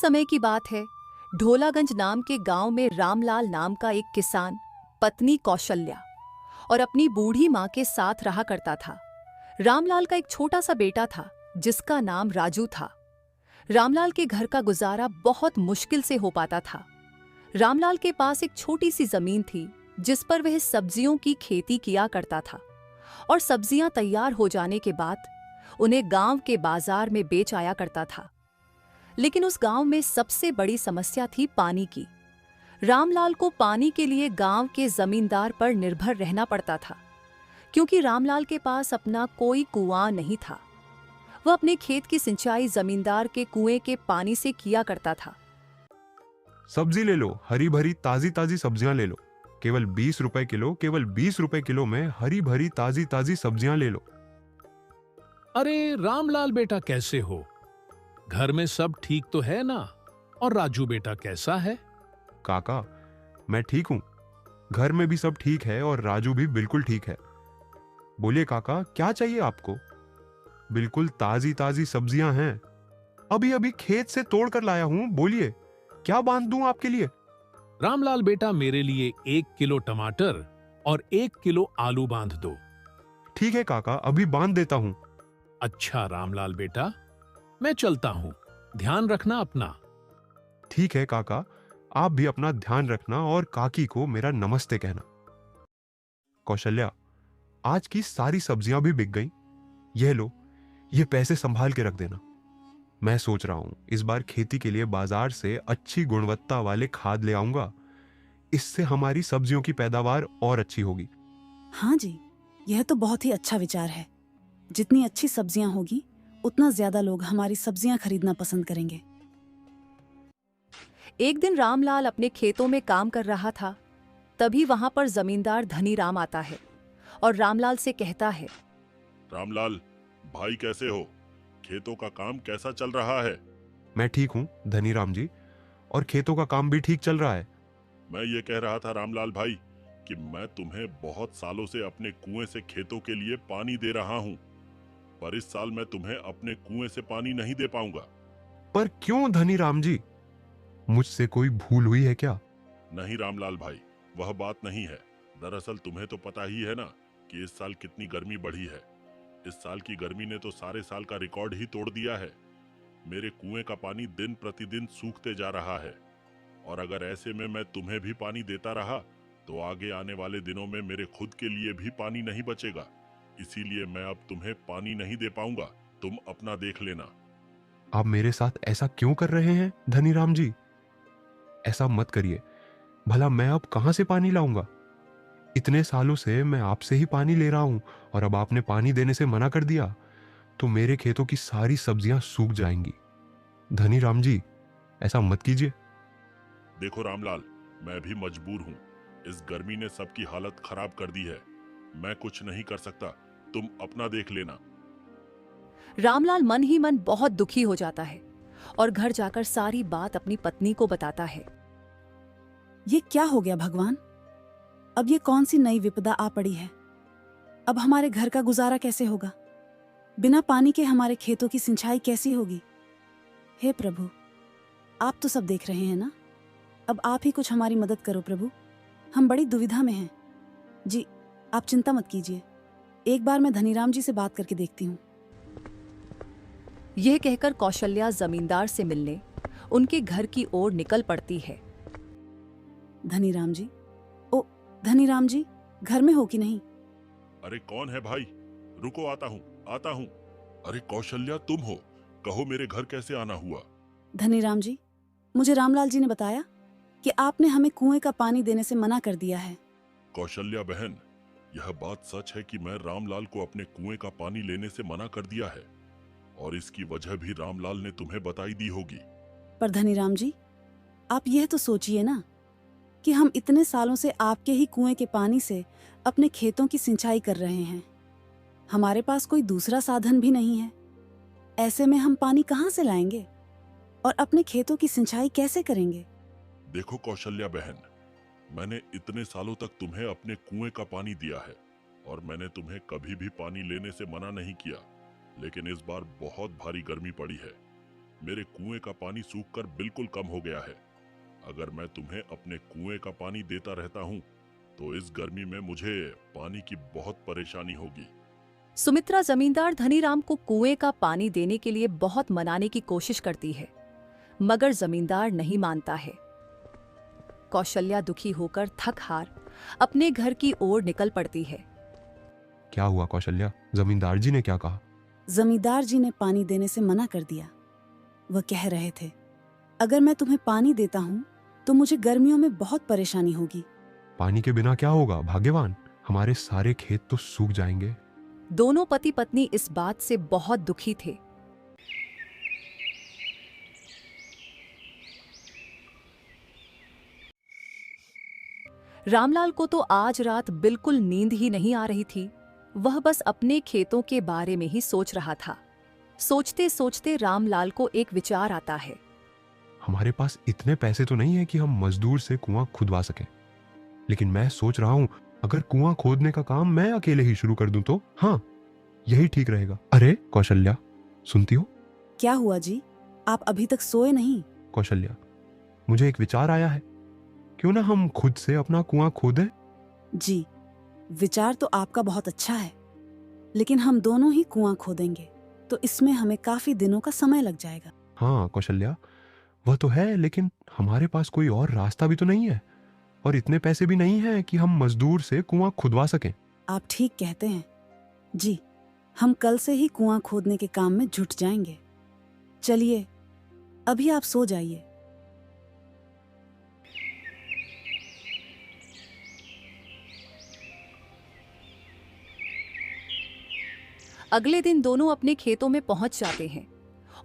समय की बात है। ढोलागंज नाम के गांव में रामलाल नाम का एक किसान पत्नी कौशल्या और अपनी बूढ़ी मां के साथ रहा करता था। रामलाल का एक छोटा सा बेटा था जिसका नाम राजू था। रामलाल के घर का गुजारा बहुत मुश्किल से हो पाता था। रामलाल के पास एक छोटी सी जमीन थी जिस पर वह सब्जियों की खेती किया करता था और सब्जियां तैयार हो जाने के बाद उन्हें गांव के बाजार में बेच आया करता था। लेकिन उस गांव में सबसे बड़ी समस्या थी पानी की। रामलाल को पानी के लिए गांव के जमींदार पर निर्भर रहना पड़ता था, क्योंकि रामलाल के पास अपना कोई कुआं नहीं था। वह अपने खेत की सिंचाई जमींदार के कुएं के पानी से किया करता था। सब्जी ले लो, हरी भरी ताजी ताजी सब्जियां ले लो। केवल 20 रुपए किलो, केवल 20 रुपए किलो में हरी भरी ताजी ताजी सब्जियां ले लो। अरे रामलाल बेटा, कैसे हो? घर में सब ठीक तो है ना? और राजू बेटा कैसा है? काका, मैं ठीक हूं। घर में भी सब ठीक है और राजू भी बिल्कुल ठीक है। बोलिए काका, क्या चाहिए आपको? बिल्कुल ताजी ताजी सब्जियां हैं, अभी अभी खेत से तोड़ कर लाया हूं। बोलिए, क्या बांध दूं आपके लिए? रामलाल बेटा, मेरे लिए 1 किलो टमाटर और 1 किलो आलू बांध दो। ठीक है काका, अभी बांध देता हूं। अच्छा रामलाल बेटा, मैं चलता हूं, ध्यान रखना अपना। ठीक है काका, आप भी अपना ध्यान रखना और काकी को मेरा नमस्ते कहना। कौशल्या, आज की सारी सब्जियां भी बिक गईं। यह लो, ये पैसे संभाल के रख देना। मैं सोच रहा हूं इस बार खेती के लिए बाजार से अच्छी गुणवत्ता वाले खाद ले आऊंगा। इससे हमारी सब्जियों की पैदावार और अच्छी होगी। हाँ जी, यह तो बहुत ही अच्छा विचार है। जितनी अच्छी सब्जियां होगी उतना ज्यादा लोग हमारी सब्जियां खरीदना पसंद करेंगे। एक दिन रामलाल अपने खेतों में काम कर रहा था। तभी वहां पर जमींदार धनीराम आता है और रामलाल से कहता है, रामलाल भाई, कैसे हो? खेतों का काम कैसा चल रहा है? मैं ठीक हूं धनीराम जी, और खेतों का काम भी ठीक चल रहा है। मैं ये कह रहा था रामलाल भाई कि मैं तुम्हें बहुत सालों से अपने कुएं से खेतों के लिए पानी दे रहा हूं, पर इस साल मैं तुम्हें अपने कुएं से पानी नहीं दे पाऊंगा। पर क्यों धनीराम जी? मुझसे कोई भूल हुई है क्या? नहीं रामलाल भाई, वह बात नहीं है। दरअसल तुम्हें तो पता ही है ना कि इस साल कितनी गर्मी बढ़ी है। इस साल की गर्मी ने तो सारे साल का रिकॉर्ड ही तोड़ दिया है। मेरे कुएं का पानी दिन प्रतिदिन सूखते जा रहा है, और अगर ऐसे में मैं तुम्हें भी पानी देता रहा तो आगे आने वाले दिनों में मेरे खुद के लिए भी पानी नहीं बचेगा। इसीलिए मैं अब तुम्हें पानी नहीं दे पाऊंगा, तुम अपना देख लेना। आप मेरे साथ ऐसा क्यों कर रहे हैं धनीराम जी? ऐसा मत करिए। भला मैं अब कहां से पानी लाऊंगा? इतने सालों से मैं आपसे ही पानी ले रहा हूं, और अब आपने पानी देने से मना कर दिया तो मेरे खेतों की सारी सब्जियां सूख जाएंगी। धनीराम जी, ऐसा मत कीजिए। देखो रामलाल, मैं भी मजबूर हूँ। इस गर्मी ने सबकी हालत खराब कर दी है। मैं कुछ नहीं कर सकता, तुम अपना देख लेना। रामलाल मन ही मन बहुत दुखी हो जाता है और घर जाकर सारी बात अपनी पत्नी को बताता है। ये क्या हो गया भगवान? अब ये कौन सी नई विपदा आ पड़ी है? अब हमारे घर का गुजारा कैसे होगा? बिना पानी के हमारे खेतों की सिंचाई कैसी होगी? हे प्रभु, आप तो सब देख रहे हैं ना। अब आप ही कुछ हमारी मदद करो प्रभु, हम बड़ी दुविधा में हैं। जी, आप चिंता मत कीजिए, एक बार मैं धनीराम जी से बात करके देखती हूँ। यह कहकर कौशल्या जमींदार से मिलने उनके घर की ओर निकल पड़ती है। धनीराम जी, ओ धनीराम जी, घर में हो कि नहीं? अरे कौन है भाई? रुको, आता हूँ आता हूँ। अरे कौशल्या, तुम हो? कहो मेरे घर कैसे आना हुआ? धनीराम जी, मुझे रामलाल जी ने बताया कि आपने हमें कुएं का पानी देने से मना कर दिया है। कौशल्या बहन, यह बात सच है कि मैं रामलाल को अपने कुएं का पानी लेने से मना कर दिया है, और इसकी वजह भी रामलाल ने तुम्हें बताई दी होगी। पर धनीराम जी, आप यह तो सोचिए ना कि हम इतने सालों से आपके ही कुएं के पानी से अपने खेतों की सिंचाई कर रहे हैं। हमारे पास कोई दूसरा साधन भी नहीं है। ऐसे में हम पानी कहां से लाएंगे और अपने खेतों की सिंचाई कैसे करेंगे? देखो कौशल्या बहन, मैंने इतने सालों तक तुम्हें अपने कुएं का पानी दिया है, और मैंने तुम्हें कभी भी पानी लेने से मना नहीं किया। लेकिन इस बार बहुत भारी गर्मी पड़ी है, मेरे कुएं का पानी सूखकर बिल्कुल कम हो गया है। अगर मैं तुम्हें अपने कुएं का पानी देता रहता हूँ तो इस गर्मी में मुझे पानी की बहुत परेशानी होगी। सुमित्रा जमींदार धनीराम को कुएं का पानी देने के लिए बहुत मनाने की कोशिश करती है, मगर जमींदार नहीं मानता है। कौशल्या दुखी होकर थक हार अपने घर की ओर निकल पड़ती है। क्या हुआ कौशल्या? जमींदार जी ने क्या कहा? जमींदार जी ने पानी देने से मना कर दिया। वह कह रहे थे, अगर मैं तुम्हें पानी देता हूँ तो मुझे गर्मियों में बहुत परेशानी होगी। पानी के बिना क्या होगा भाग्यवान? हमारे सारे खेत तो सूख जाएंगे। दोनों पति पत्नी इस बात से बहुत दुखी थे। रामलाल को तो आज रात बिल्कुल नींद ही नहीं आ रही थी। वह बस अपने खेतों के बारे में ही सोच रहा था। सोचते सोचते रामलाल को एक विचार आता है। हमारे पास इतने पैसे तो नहीं है कि हम मजदूर से कुआं खुदवा सकें, लेकिन मैं सोच रहा हूं अगर कुआं खोदने का काम मैं अकेले ही शुरू कर दूं तो हाँ, यही ठीक रहेगा। अरे कौशल्या, सुनती हो? क्या हुआ जी? आप अभी तक सोए नहीं? कौशल्या, मुझे एक विचार आया है। क्यों ना हम खुद से अपना कुआं खोदें? जी, विचार तो आपका बहुत अच्छा है, लेकिन हम दोनों ही कुआं खोदेंगे तो इसमें हमें काफी दिनों का समय लग जाएगा। हाँ कौशल्या, वह तो है, लेकिन हमारे पास कोई और रास्ता भी तो नहीं है और इतने पैसे भी नहीं हैं कि हम मजदूर से कुआं खुदवा सकें। आप ठीक कहते हैं जी, हम कल से ही कुआं खोदने के काम में जुट जाएंगे। चलिए, अभी आप सो जाइए। अगले दिन दोनों अपने खेतों में पहुंच जाते हैं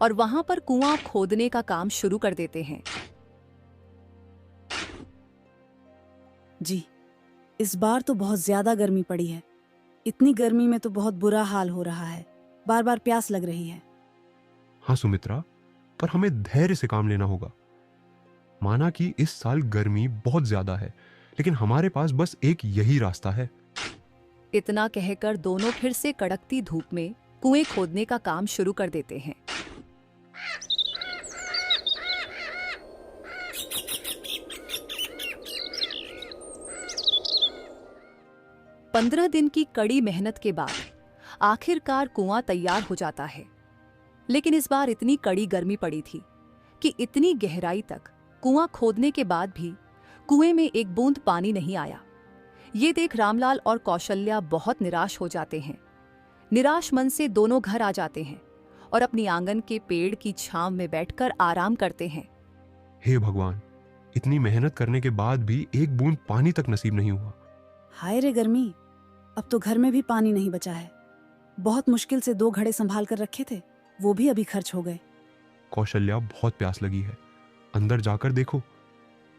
और वहां पर कुआं खोदने का काम शुरू कर देते हैं। जी, इस बार तो बहुत ज्यादा गर्मी पड़ी है। इतनी गर्मी में तो बहुत बुरा हाल हो रहा है। बार बार प्यास लग रही है। हाँ सुमित्रा, पर हमें धैर्य से काम लेना होगा। माना कि इस साल गर्मी बहुत ज्यादा है, लेकिन हमारे पास बस एक यही रास्ता है। इतना कहकर दोनों फिर से कड़कती धूप में कुएं खोदने का काम शुरू कर देते हैं। पंद्रह दिन की कड़ी मेहनत के बाद आखिरकार कुआं तैयार हो जाता है। लेकिन इस बार इतनी कड़ी गर्मी पड़ी थी कि इतनी गहराई तक कुआं खोदने के बाद भी कुएं में एक बूंद पानी नहीं आया। ये देख रामलाल और कौशल्या बहुत निराश हो जाते हैं। निराश मन से दोनों घर आ जाते हैं और अपनी आंगन के पेड़ की छांव में बैठकर आराम करते हैं। हे भगवान, इतनी मेहनत करने के बाद भी एक बूंद पानी तक नसीब नहीं हुआ। हाय रे गर्मी, अब तो घर में भी पानी नहीं बचा है। बहुत मुश्किल से 2 घड़े संभाल कर रखे थे, वो भी अभी खर्च हो गए। कौशल्या, बहुत प्यास लगी है। अंदर जाकर देखो,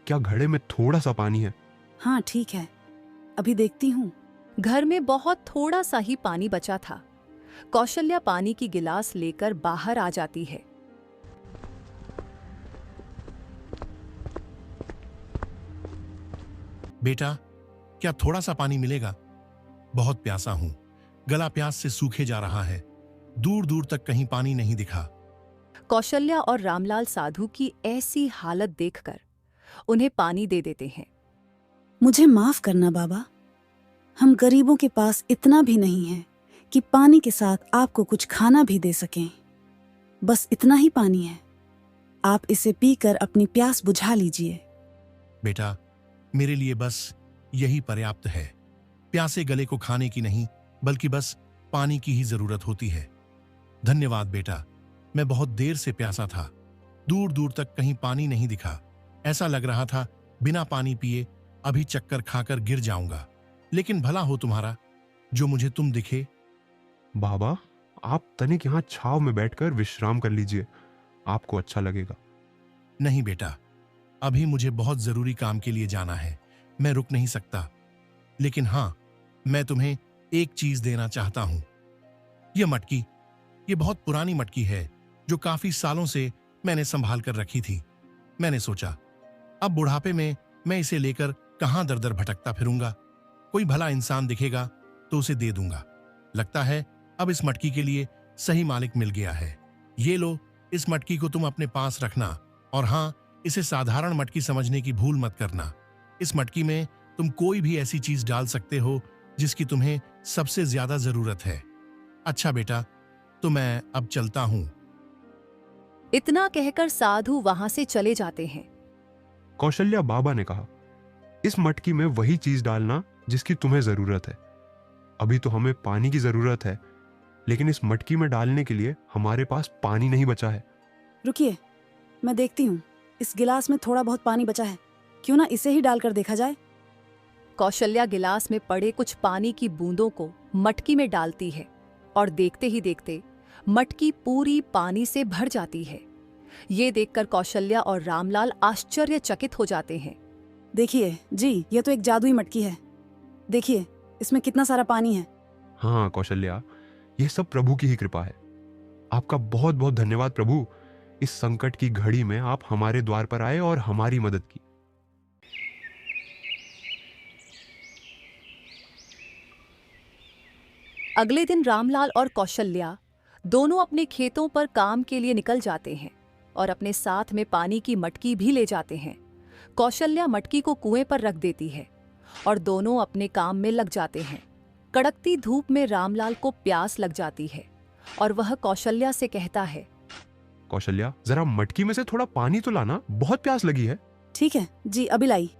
क्या घड़े में थोड़ा सा पानी है? हाँ ठीक है, अभी देखती हूँ। घर में बहुत थोड़ा सा ही पानी बचा था। कौशल्या पानी की गिलास लेकर बाहर आ जाती है। बेटा, क्या थोड़ा सा पानी मिलेगा? बहुत प्यासा हूं। गला प्यास से सूखे जा रहा है। दूर दूर तक कहीं पानी नहीं दिखा। कौशल्या और रामलाल साधु की ऐसी हालत देखकर उन्हें पानी दे देते हैं। मुझे माफ करना बाबा, हम गरीबों के पास इतना भी नहीं है कि पानी के साथ आपको कुछ खाना भी दे सकें। बस इतना ही पानी है, आप इसे पीकर अपनी प्यास बुझा लीजिए। बेटा, मेरे लिए बस यही पर्याप्त है। प्यासे गले को खाने की नहीं, बल्कि बस पानी की ही जरूरत होती है। धन्यवाद बेटा, मैं बहुत देर से प्यासा था। दूर दूर तक कहीं पानी नहीं दिखा। ऐसा लग रहा था बिना पानी पिए अभी चक्कर खाकर गिर जाऊंगा। लेकिन भला हो तुम्हारा, जो मुझे तुम दिखे। बाबा, आप तनिक यहाँ छाव में बैठकर विश्राम कर लीजिए, आपको अच्छा लगेगा। नहीं बेटा, अभी मुझे बहुत जरूरी काम के लिए जाना है। मैं रुक नहीं सकता। लेकिन हाँ, मैं तुम्हें एक चीज देना चाहता हूं। यह मटकी, ये बहुत पुरानी मटकी है जो काफी सालों से मैंने संभाल कर रखी थी। मैंने सोचा अब बुढ़ापे में मैं इसे लेकर कहां दर दर भटकता फिरूंगा। कोई भला इंसान दिखेगा तो उसे दे दूंगा। लगता है अब इस मटकी के लिए सही मालिक मिल गया है। ये लो, इस मटकी को तुम अपने पास रखना, और हाँ, इसे साधारण मटकी समझने की भूल मत करना। इस मटकी में तुम कोई भी ऐसी चीज डाल सकते हो जिसकी तुम्हें सबसे ज्यादा जरूरत है। अच्छा बेटा, तो मैं अब चलता हूं। इतना कहकर साधु वहां से चले जाते हैं। कौशल्या बाबा ने कहा, इस मटकी में वही चीज डालना जिसकी तुम्हें जरूरत है। अभी तो हमें पानी की जरूरत है, लेकिन इस मटकी में डालने के लिए हमारे पास पानी नहीं बचा है। रुकिए, मैं देखती हूँ। इस गिलास में थोड़ा बहुत पानी बचा है, क्यों ना इसे ही डालकर देखा जाए। कौशल्या गिलास में पड़े कुछ पानी की बूंदों को मटकी में डालती है और देखते ही देखते मटकी पूरी पानी से भर जाती है। ये देखकर कौशल्या और रामलाल आश्चर्यचकित हो जाते हैं। देखिए जी, ये तो एक जादुई मटकी है। देखिए, इसमें कितना सारा पानी है। हाँ कौशल्या, यह सब प्रभु की ही कृपा है। आपका बहुत बहुत धन्यवाद प्रभु। इस संकट की घड़ी में आप हमारे द्वार पर आए और हमारी मदद की। अगले दिन रामलाल और कौशल्या दोनों अपने खेतों पर काम के लिए निकल जाते हैं और अपने साथ में पानी की मटकी भी ले जाते हैं। कौशल्या मटकी को कुएं पर रख देती है और दोनों अपने काम में लग जाते हैं। कड़कती धूप में रामलाल को प्यास लग जाती है और वह कौशल्या से कहता है, कौशल्या, जरा मटकी में से थोड़ा पानी तो लाना, बहुत प्यास लगी है। ठीक है जी, अभी लाई।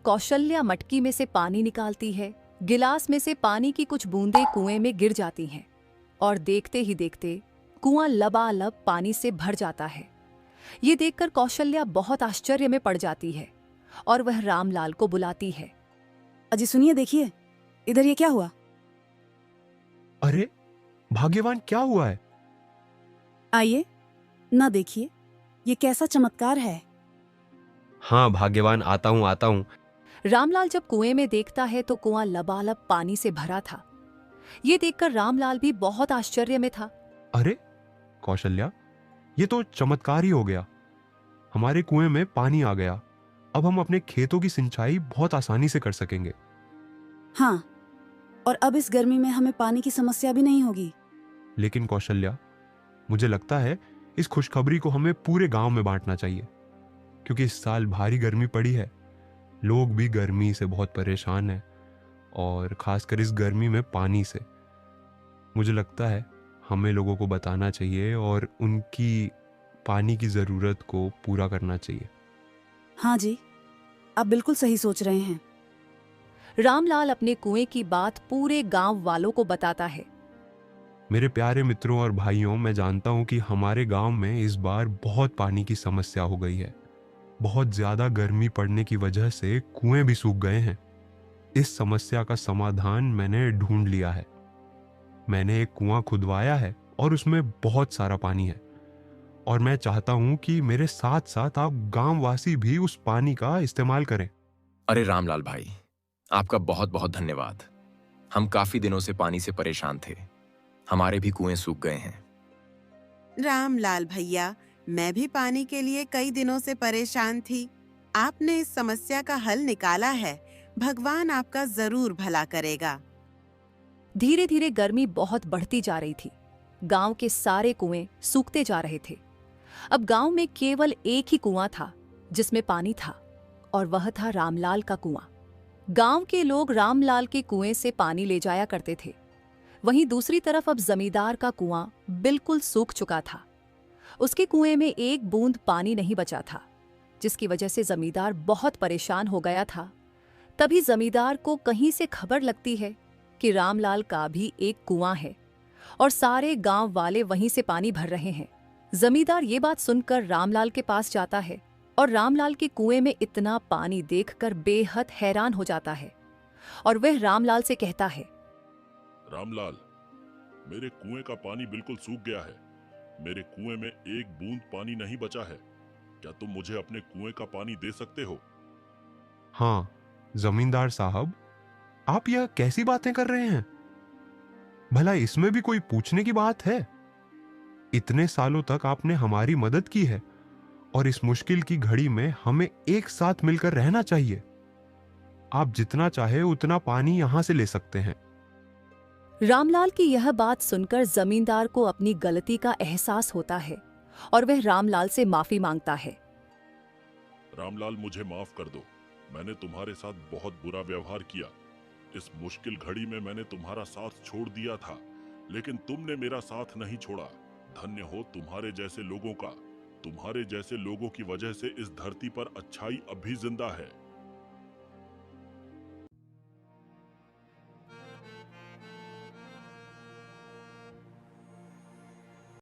कौशल्या मटकी में से पानी निकालती है। गिलास में से पानी की कुछ बूंदें कुएं में गिर जाती हैं और देखते ही देखते कुआं लबालब पानी से भर जाता है। ये देखकर कौशल्या बहुत आश्चर्य में पड़ जाती है और वह रामलाल को बुलाती है। अजी सुनिए, देखिए इधर ये क्या हुआ। अरे भाग्यवान, क्या हुआ है? आइए ना, देखिए ये कैसा चमत्कार है। हाँ भाग्यवान, आता हूँ आता हूँ। रामलाल जब कुएं में देखता है तो कुआं लबालब पानी से भरा था। ये देखकर रामलाल भी बहुत आश्चर्य में था। अरे कौशल्या, ये तो चमत्कार ही हो गया। हमारे कुएं में पानी आ गया। अब हम अपने खेतों की सिंचाई बहुत आसानी से कर सकेंगे। हाँ, और अब इस गर्मी में हमें पानी की समस्या भी नहीं होगी। लेकिन कौशल्या, मुझे लगता है इस खुशखबरी को हमें पूरे गांव में बांटना चाहिए, क्योंकि इस साल भारी गर्मी पड़ी है। लोग भी गर्मी से बहुत परेशान हैं, और खासकर इस गर्मी में पानी से। मुझे लगता है हमें लोगों को बताना चाहिए और उनकी पानी की ज़रूरत को पूरा करना चाहिए। हाँ जी, आप बिल्कुल सही सोच रहे हैं। रामलाल अपने कुएं की बात पूरे गांव वालों को बताता है। मेरे प्यारे मित्रों और भाइयों, मैं जानता हूं कि हमारे गांव में इस बार बहुत पानी की समस्या हो गई है। बहुत ज़्यादा गर्मी पड़ने की वजह से कुएं भी सूख गए हैं। इस समस्या का समाधान मैंने ढूंढ लिया है। मैंने एक कुआं खुदवाया है और उसमें बहुत सारा पानी है, और मैं चाहता हूं कि मेरे साथ साथ आप गांववासी भी उस पानी का इस्तेमाल करें। अरे रामलाल भाई, आपका बहुत बहुत धन्यवाद। हम काफी दिनों से पानी से परेशान थे। हमारे भी कुएं सूख गए हैं। रामलाल भैया, मैं भी पानी के लिए कई दिनों से परेशान थी। आपने इस समस्या का हल निकाला है। भगवान आपका जरूर भला करेगा। धीरे धीरे गर्मी बहुत बढ़ती जा रही थी। गांव के सारे कुएं सूखते जा रहे थे। अब गांव में केवल एक ही कुआं था जिसमें पानी था, और वह था रामलाल का कुआं। गांव के लोग रामलाल के कुएं से पानी ले जाया करते थे। वहीं दूसरी तरफ अब जमींदार का कुआं बिल्कुल सूख चुका था। उसके कुएं में एक बूंद पानी नहीं बचा था, जिसकी वजह से जमींदार बहुत परेशान हो गया था। तभी जमींदार को कहीं से खबर लगती है कि रामलाल का भी एक कुआं है और सारे गांव वाले वहीं से पानी भर रहे हैं। जमींदार ये बात सुनकर रामलाल के पास जाता है और रामलाल के कुएं में इतना पानी देखकर बेहद हैरान हो जाता है, और वह रामलाल से कहता है, रामलाल, मेरे कुएं का पानी बिल्कुल सूख गया है। मेरे कुएं में एक बूंद पानी नहीं बचा है। क्या तुम मुझे अपने कुएं का पानी दे सकते हो? हाँ जमींदार साहब, आप यह कैसी बातें कर रहे हैं? भला इसमें भी कोई पूछने की बात है? इतने सालों तक आपने हमारी मदद की है, और इस मुश्किल की घड़ी में हमें एक साथ मिलकर रहना चाहिए। आप जितना चाहे उतना पानी यहां से ले सकते हैं। रामलाल की यह बात सुनकर जमींदार को अपनी गलती का एहसास होता है और वह रामलाल से माफी मांगता है। रामलाल, मुझे माफ कर दो। मैंने तुम्हारे साथ बहुत बुरा व्यवहार किया। इस मुश्किल घड़ी में मैंने तुम्हारा साथ छोड़ दिया था, लेकिन तुमने मेरा साथ नहीं छोड़ा। धन्य हो तुम्हारे जैसे लोगों का। तुम्हारे जैसे लोगों की वजह से इस धरती पर अच्छाई अब भी जिंदा है।